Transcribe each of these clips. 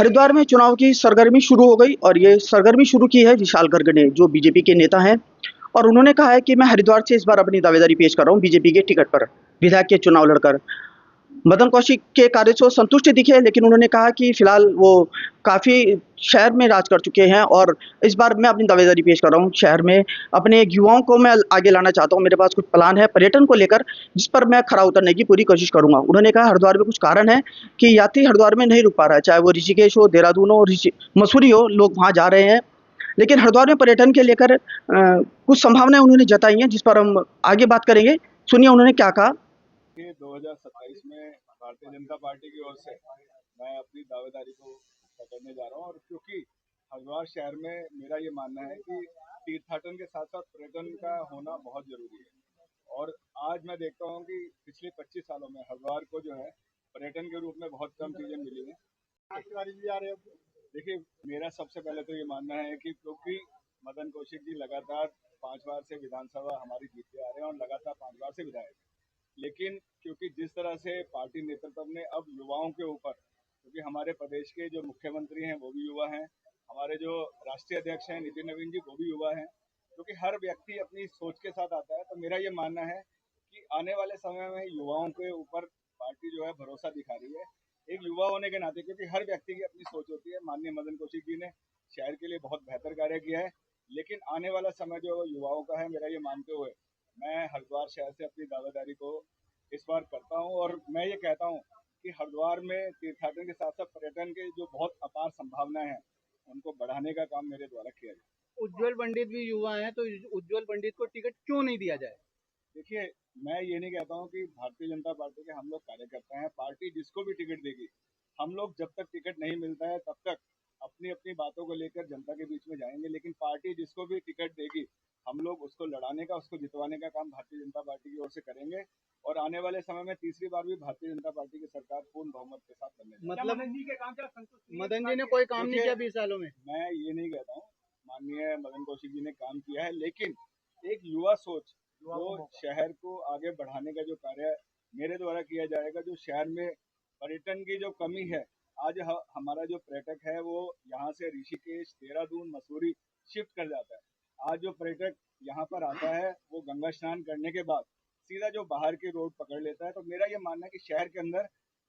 हरिद्वार में चुनाव की सरगर्मी शुरू हो गई और ये सरगर्मी शुरू की है विशाल गर्ग ने, जो बीजेपी के नेता हैं। और उन्होंने कहा है कि मैं हरिद्वार से इस बार अपनी दावेदारी पेश कर रहा हूँ बीजेपी के टिकट पर विधायक के चुनाव लड़कर। मदन कौशिक के कार्य से वो संतुष्ट दिखे, लेकिन उन्होंने कहा कि फिलहाल वो काफ़ी शहर में राज कर चुके हैं और इस बार मैं अपनी दावेदारी पेश कर रहा हूँ शहर में। अपने युवाओं को मैं आगे लाना चाहता हूँ। मेरे पास कुछ प्लान है पर्यटन को लेकर, जिस पर मैं खरा उतरने की पूरी कोशिश करूँगा। उन्होंने कहा हरिद्वार में कुछ कारण है कि यात्री हरिद्वार में नहीं रुक पा रहा है, चाहे वो ऋषिकेश हो, देहरादून हो, मसूरी हो, लोग वहाँ जा रहे हैं। लेकिन हरिद्वार में पर्यटन के लेकर कुछ संभावनाएं उन्होंने जताई हैं, जिस पर हम आगे बात करेंगे। सुनिए उन्होंने क्या कहा। 2027 में भारतीय जनता पार्टी की ओर से मैं अपनी दावेदारी को करने जा रहा हूं, और क्योंकि हरिद्वार शहर में मेरा ये मानना है कि तीर्थाटन के साथ साथ पर्यटन का होना बहुत जरूरी है। और आज मैं देखता हूं कि पिछले 25 सालों में हरिद्वार को जो है पर्यटन के रूप में बहुत कम चीजें मिली हैं। देखिए, मेरा सबसे पहले तो ये मानना है कि क्योंकि मदन कौशिक जी लगातार 5 बार से विधानसभा हमारी जीतते आ रहे हैं और लगातार 5 बार से विधायक, लेकिन क्योंकि जिस तरह से पार्टी नेतृत्व ने अब युवाओं के ऊपर, क्योंकि हमारे प्रदेश के जो मुख्यमंत्री हैं वो भी युवा हैं, हमारे जो राष्ट्रीय अध्यक्ष हैं नितिन नवीन जी वो भी युवा हैं, क्योंकि हर व्यक्ति अपनी सोच के साथ आता है। तो मेरा ये मानना है कि आने वाले समय में युवाओं के ऊपर पार्टी जो है भरोसा दिखा रही है। एक युवा होने के नाते, क्योंकि हर व्यक्ति की अपनी सोच होती है। माननीय मदन कौशिक जी ने शहर के लिए बहुत बेहतर कार्य किया है, लेकिन आने वाला समय जो युवाओं का है, मेरा ये मानते हुए मैं हरिद्वार शहर से अपनी दावेदारी को इस बार करता हूं। और मैं ये कहता हूं कि हरिद्वार में तीर्थाटन के साथ साथ पर्यटन के जो बहुत अपार संभावनाएं हैं उनको बढ़ाने का काम मेरे द्वारा किया जाए। उज्जवल पंडित भी युवा हैं, तो उज्जवल पंडित को टिकट क्यों नहीं दिया जाए? देखिए, मैं ये नहीं कहता हूँ कि भारतीय जनता पार्टी के हम लोग कार्यकर्ता हैं, पार्टी जिसको भी टिकट देगी, हम लोग जब तक टिकट नहीं मिलता है तब तक अपनी अपनी बातों को लेकर जनता के बीच में जाएंगे, लेकिन पार्टी जिसको भी टिकट देगी हम लोग उसको लड़ाने का, उसको जितवाने का काम भारतीय जनता पार्टी की ओर से करेंगे। और आने वाले समय में तीसरी बार भी भारतीय जनता पार्टी की सरकार पूर्ण बहुमत के साथ बनने मतलब मदन जी ने कोई काम नहीं किया 20 सालों में? मैं ये नहीं कहता हूँ, माननीय मदन कौशिक जी ने काम किया है, लेकिन एक युवा सोच जो शहर को आगे बढ़ाने का जो कार्य मेरे द्वारा किया जाएगा, जो शहर में पर्यटन की जो कमी है, आज हमारा जो पर्यटक है वो यहाँ से ऋषिकेश, देहरादून, मसूरी शिफ्ट कर जाता है। आज जो पर्यटक यहाँ पर आता है वो गंगा स्नान करने के बाद सीधा जो बाहर के रोड पकड़ लेता है। तो मेरा ये मानना है कि शहर के अंदर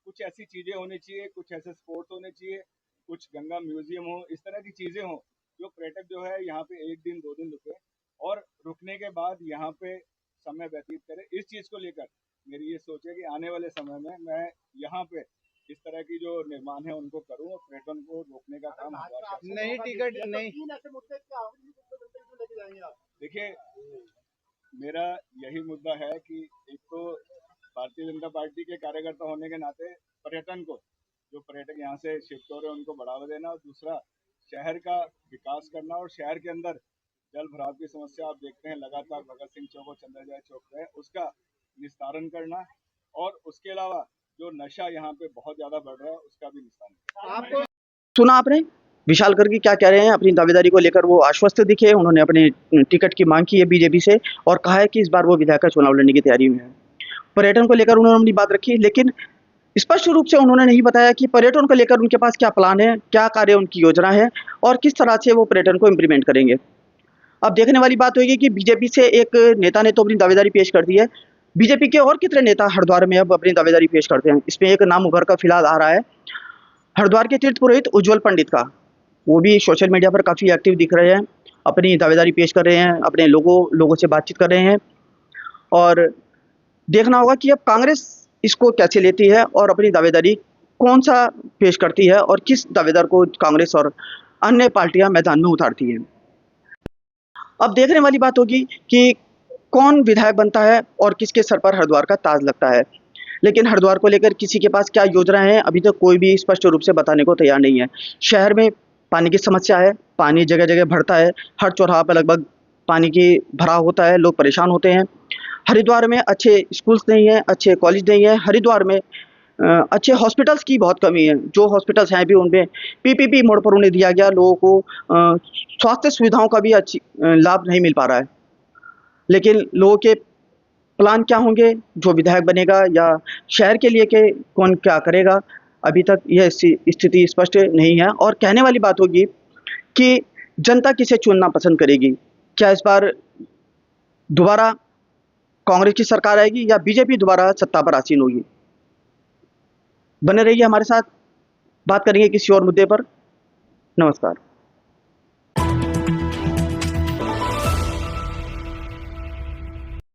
कुछ ऐसी चीजें होनी चाहिए, कुछ ऐसे स्पोर्ट्स होने चाहिए, कुछ गंगा म्यूजियम हो, इस तरह की चीजें हो जो पर्यटक जो है यहाँ पे 1 दिन 2 दिन रुके और रुकने के बाद यहाँ पे समय व्यतीत करे। इस चीज को लेकर मेरी ये सोच है कि आने वाले समय में मैं यहाँ पे इस तरह की जो निर्माण है उनको करूँ और पर्यटन को रोकने का काम नहीं टिकट नहीं। देखिए, मेरा यही मुद्दा है कि एक तो भारतीय जनता पार्टी के कार्यकर्ता होने के नाते पर्यटन को, जो पर्यटक यहाँ से शिफ्ट हो रहे हैं उनको बढ़ावा देना, और दूसरा शहर का विकास करना। और शहर के अंदर जल भराव की समस्या आप देखते हैं लगातार भगत सिंह चौक और चंद्रजय चौक पे, उसका निस्तारण करना, और उसके अलावा जो नशा यहाँ पे बहुत ज्यादा बढ़ रहा है उसका भी निस्तारण। आपको सुना आपने विशाल गर्ग क्या कह रहे हैं? अपनी दावेदारी को लेकर वो आश्वस्त दिखे। उन्होंने अपने टिकट की मांग की है बीजेपी से और कहा है कि इस बार वो विधायक का चुनाव लड़ने की तैयारी में है। पर्यटन को लेकर उन्होंने अपनी बात रखी, लेकिन स्पष्ट रूप से उन्होंने नहीं बताया कि पर्यटन को लेकर उनके पास क्या प्लान है, क्या कार्य उनकी योजना है और किस तरह से वो पर्यटन को इम्प्लीमेंट करेंगे। अब देखने वाली बात होगी कि बीजेपी से एक नेता ने तो अपनी दावेदारी पेश कर दी है, बीजेपी के और कितने नेता हरिद्वार में अब अपनी दावेदारी पेश करते हैं। इसमें एक नाम उभर कर फिलहाल आ रहा है हरिद्वार के तीर्थ पुरोहित उज्जवल पंडित का। वो भी सोशल मीडिया पर काफ़ी एक्टिव दिख रहे हैं, अपनी दावेदारी पेश कर रहे हैं, अपने लोगों से बातचीत कर रहे हैं। और देखना होगा कि अब कांग्रेस इसको कैसे लेती है और अपनी दावेदारी कौन सा पेश करती है और किस दावेदार को कांग्रेस और अन्य पार्टियां मैदान में उतारती हैं। अब देखने वाली बात होगी कि कौन विधायक बनता है और किसके सर पर हरिद्वार का ताज लगता है। लेकिन हरिद्वार को लेकर किसी के पास क्या योजनाएं हैं अभी तक कोई भी स्पष्ट रूप से बताने को तैयार नहीं है। शहर में पानी की समस्या है, पानी जगह जगह भरता है, हर चौराहा पर लगभग पानी की भराव होता है, लोग परेशान होते हैं। हरिद्वार में अच्छे स्कूल्स नहीं हैं, अच्छे कॉलेज नहीं है। हरिद्वार में अच्छे हॉस्पिटल्स की बहुत कमी है। जो हॉस्पिटल्स हैं भी उनमें पीपीपी मोड पर उन्हें दिया गया, लोगों को स्वास्थ्य सुविधाओं का भी अच्छी लाभ नहीं मिल पा रहा है। लेकिन लोगों के प्लान क्या होंगे, जो विधायक बनेगा या शहर के लिए के कौन क्या करेगा, अभी तक यह स्थिति स्पष्ट नहीं है। और कहने वाली बात होगी कि जनता किसे चुनना पसंद करेगी। क्या इस बार दोबारा कांग्रेस की सरकार आएगी या बीजेपी दोबारा सत्ता पर आसीन होगी। बने रहिए हमारे साथ, बात करेंगे किसी और मुद्दे पर। नमस्कार।